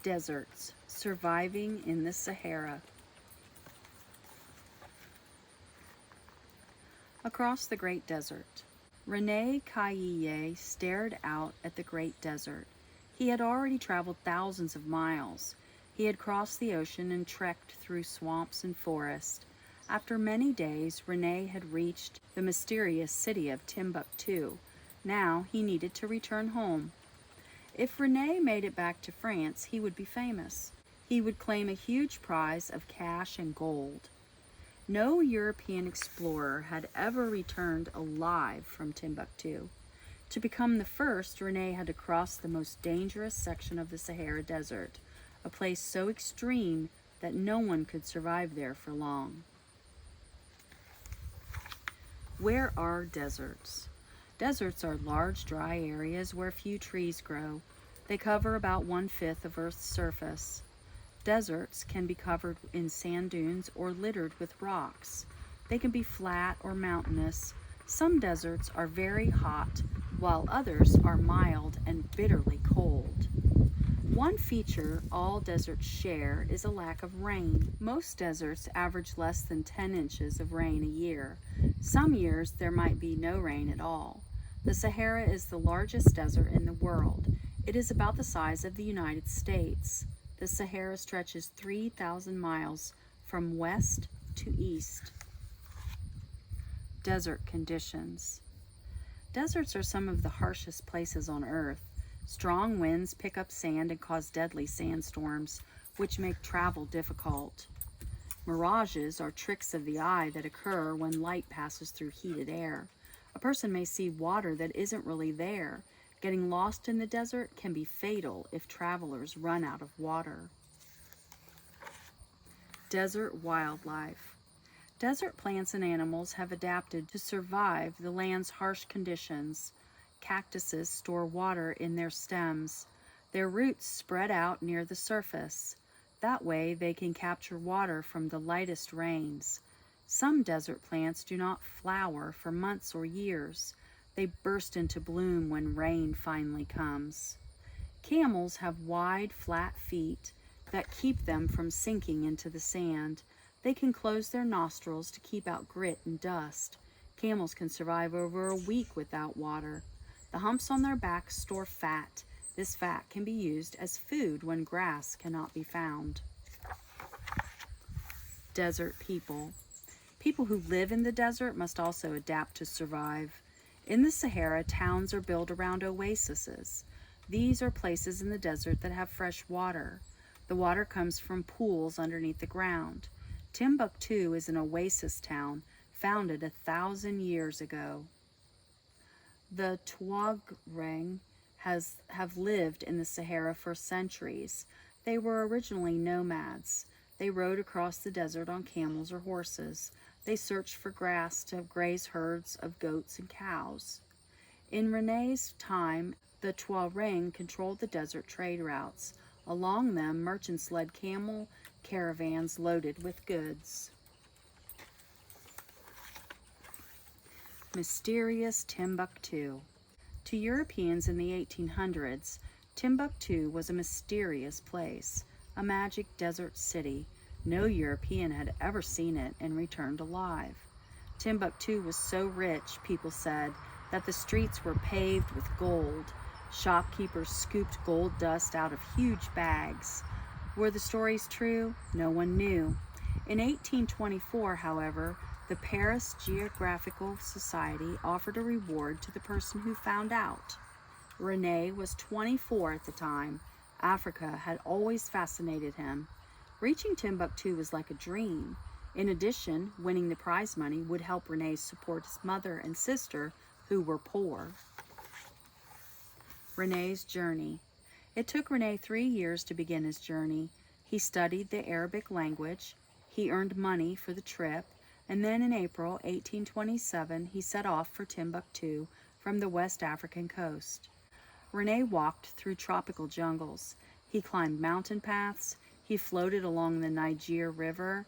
Deserts, surviving in the Sahara. Across the Great Desert. René Caillier stared out at the Great Desert. He had already traveled thousands of miles. He had crossed the ocean and trekked through swamps and forests. After many days, René had reached the mysterious city of Timbuktu. Now he needed to return home. If René made it back to France, he would be famous. He would claim a huge prize of cash and gold. No European explorer had ever returned alive from Timbuktu. To become the first, René had to cross the most dangerous section of the Sahara Desert, a place so extreme that no one could survive there for long. Where are deserts? Deserts are large, dry areas where few trees grow. They cover about 1/5 of Earth's surface. Deserts can be covered in sand dunes or littered with rocks. They can be flat or mountainous. Some deserts are very hot, while others are mild and bitterly cold. One feature all deserts share is a lack of rain. Most deserts average less than 10 inches of rain a year. Some years there might be no rain at all. The Sahara is the largest desert in the world. It is about the size of the United States. The Sahara stretches 3,000 miles from west to east. Desert conditions. Deserts are some of the harshest places on Earth. Strong winds pick up sand and cause deadly sandstorms, which make travel difficult. Mirages are tricks of the eye that occur when light passes through heated air. A person may see water that isn't really there. Getting lost in the desert can be fatal if travelers run out of water. Desert wildlife. Desert plants and animals have adapted to survive the land's harsh conditions. Cactuses store water in their stems. Their roots spread out near the surface. That way they can capture water from the lightest rains. Some desert plants do not flower for months or years. They burst into bloom when rain finally comes. Camels have wide, flat feet that keep them from sinking into the sand. They can close their nostrils to keep out grit and dust. Camels can survive over a week without water. The humps on their backs store fat. This fat can be used as food when grass cannot be found. Desert people. People who live in the desert must also adapt to survive. In the Sahara, towns are built around oases. These are places in the desert that have fresh water. The water comes from pools underneath the ground. Timbuktu is an oasis town founded 1,000 years ago. The Tuareg have lived in the Sahara for centuries. They were originally nomads. They rode across the desert on camels or horses. They searched for grass to graze herds of goats and cows. In René's time, the Tuareg controlled the desert trade routes. Along them, merchants led camel caravans loaded with goods. Mysterious Timbuktu. To Europeans in the 1800s, Timbuktu was a mysterious place, a magic desert city. No European had ever seen it and returned alive. Timbuktu was so rich, people said, that the streets were paved with gold. Shopkeepers scooped gold dust out of huge bags. Were the stories true? No one knew. In 1824, however, the Paris Geographical Society offered a reward to the person who found out. René was 24 at the time. Africa had always fascinated him. Reaching Timbuktu was like a dream. In addition, winning the prize money would help René support his mother and sister, who were poor. René's journey. It took René 3 years to begin his journey. He studied the Arabic language, he earned money for the trip, and then in April 1827 he set off for Timbuktu from the West African coast. René walked through tropical jungles. He climbed mountain paths. He floated along the Niger River.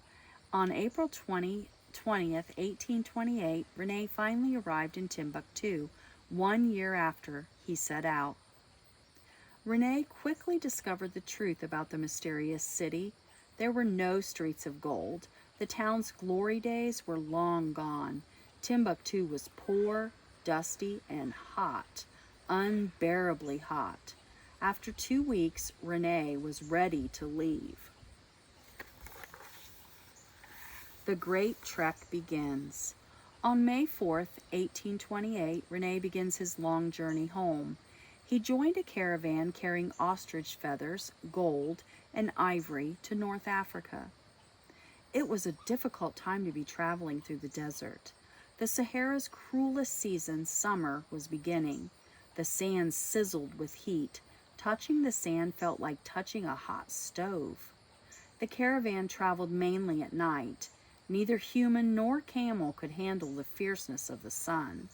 On April 20th, 1828, René finally arrived in Timbuktu, 1 year after he set out. Renee quickly discovered the truth about the mysterious city. There were no streets of gold. The town's glory days were long gone. Timbuktu was poor, dusty, and hot, unbearably hot. After 2 weeks, Renee was ready to leave. The Great Trek begins. On May 4th, 1828, Renee begins his long journey home. He joined a caravan carrying ostrich feathers, gold, and ivory to North Africa. It was a difficult time to be traveling through the desert. The Sahara's cruelest season, summer, was beginning. The sand sizzled with heat. Touching the sand felt like touching a hot stove. The caravan traveled mainly at night. Neither human nor camel could handle the fierceness of the sun.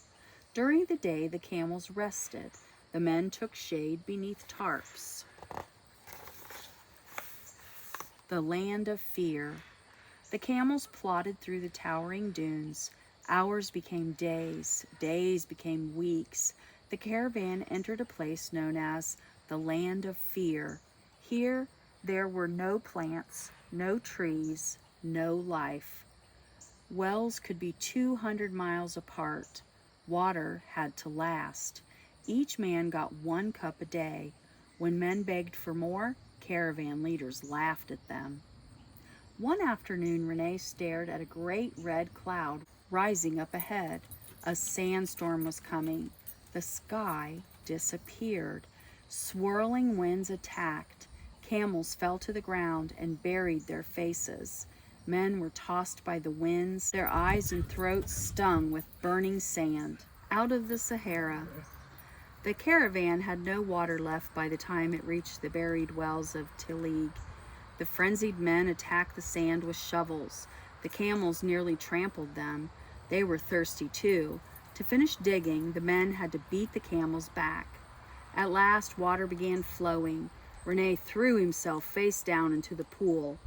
During the day, the camels rested. The men took shade beneath tarps. The land of fear. The camels plodded through the towering dunes. Hours became days. Days became weeks. The caravan entered a place known as the land of fear. Here, there were no plants, no trees, no life. Wells could be 200 miles apart. Water had to last. Each man got 1 cup a day. When men begged for more, caravan leaders laughed at them. One afternoon, Renee stared at a great red cloud rising up ahead. A sandstorm was coming. The sky disappeared. Swirling winds attacked. Camels fell to the ground and buried their faces. Men were tossed by the winds, their eyes and throats stung with burning sand. Out of the Sahara. The caravan had no water left by the time it reached the buried wells of Tilig. The frenzied men attacked the sand with shovels. The camels nearly trampled them. They were thirsty too. To finish digging, the men had to beat the camels back. At last, water began flowing. Renee threw himself face down into the pool.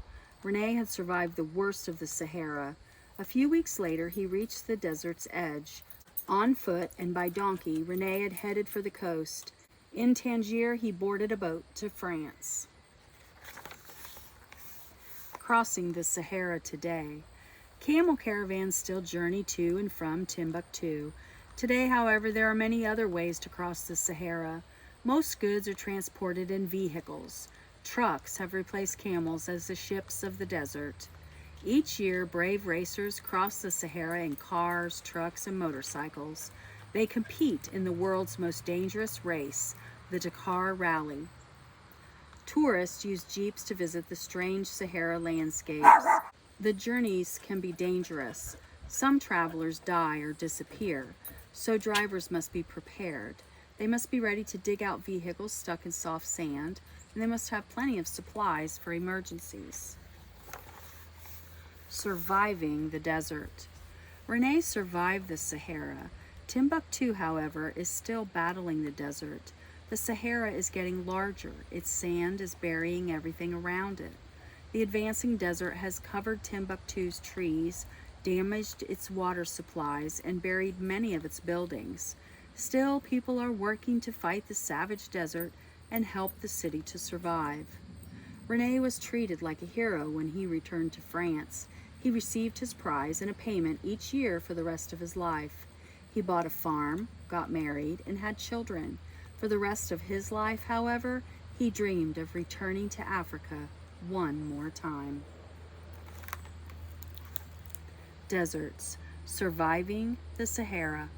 Renee had survived the worst of the Sahara. A few weeks later, he reached the desert's edge. On foot and by donkey, Renee had headed for the coast. In Tangier, he boarded a boat to France. Crossing the Sahara today. Camel caravans still journey to and from Timbuktu. Today, however, there are many other ways to cross the Sahara. Most goods are transported in vehicles. Trucks have replaced camels as the ships of the desert. Each year, brave racers cross the Sahara in cars, trucks, and motorcycles. They compete in the world's most dangerous race, the Dakar Rally. Tourists use jeeps to visit the strange Sahara landscapes. The journeys can be dangerous. Some travelers die or disappear, so drivers must be prepared. They must be ready to dig out vehicles stuck in soft sand, and they must have plenty of supplies for emergencies. Surviving the desert. Renee survived the Sahara. Timbuktu, however, is still battling the desert. The Sahara is getting larger. Its sand is burying everything around it. The advancing desert has covered Timbuktu's trees, damaged its water supplies, and buried many of its buildings. Still, people are working to fight the savage desert and help the city to survive. Renee was treated like a hero when he returned to France. He received his prize and a payment each year for the rest of his life. He bought a farm, got married, and had children. For the rest of his life, however, he dreamed of returning to Africa one more time. Deserts. Surviving the Sahara.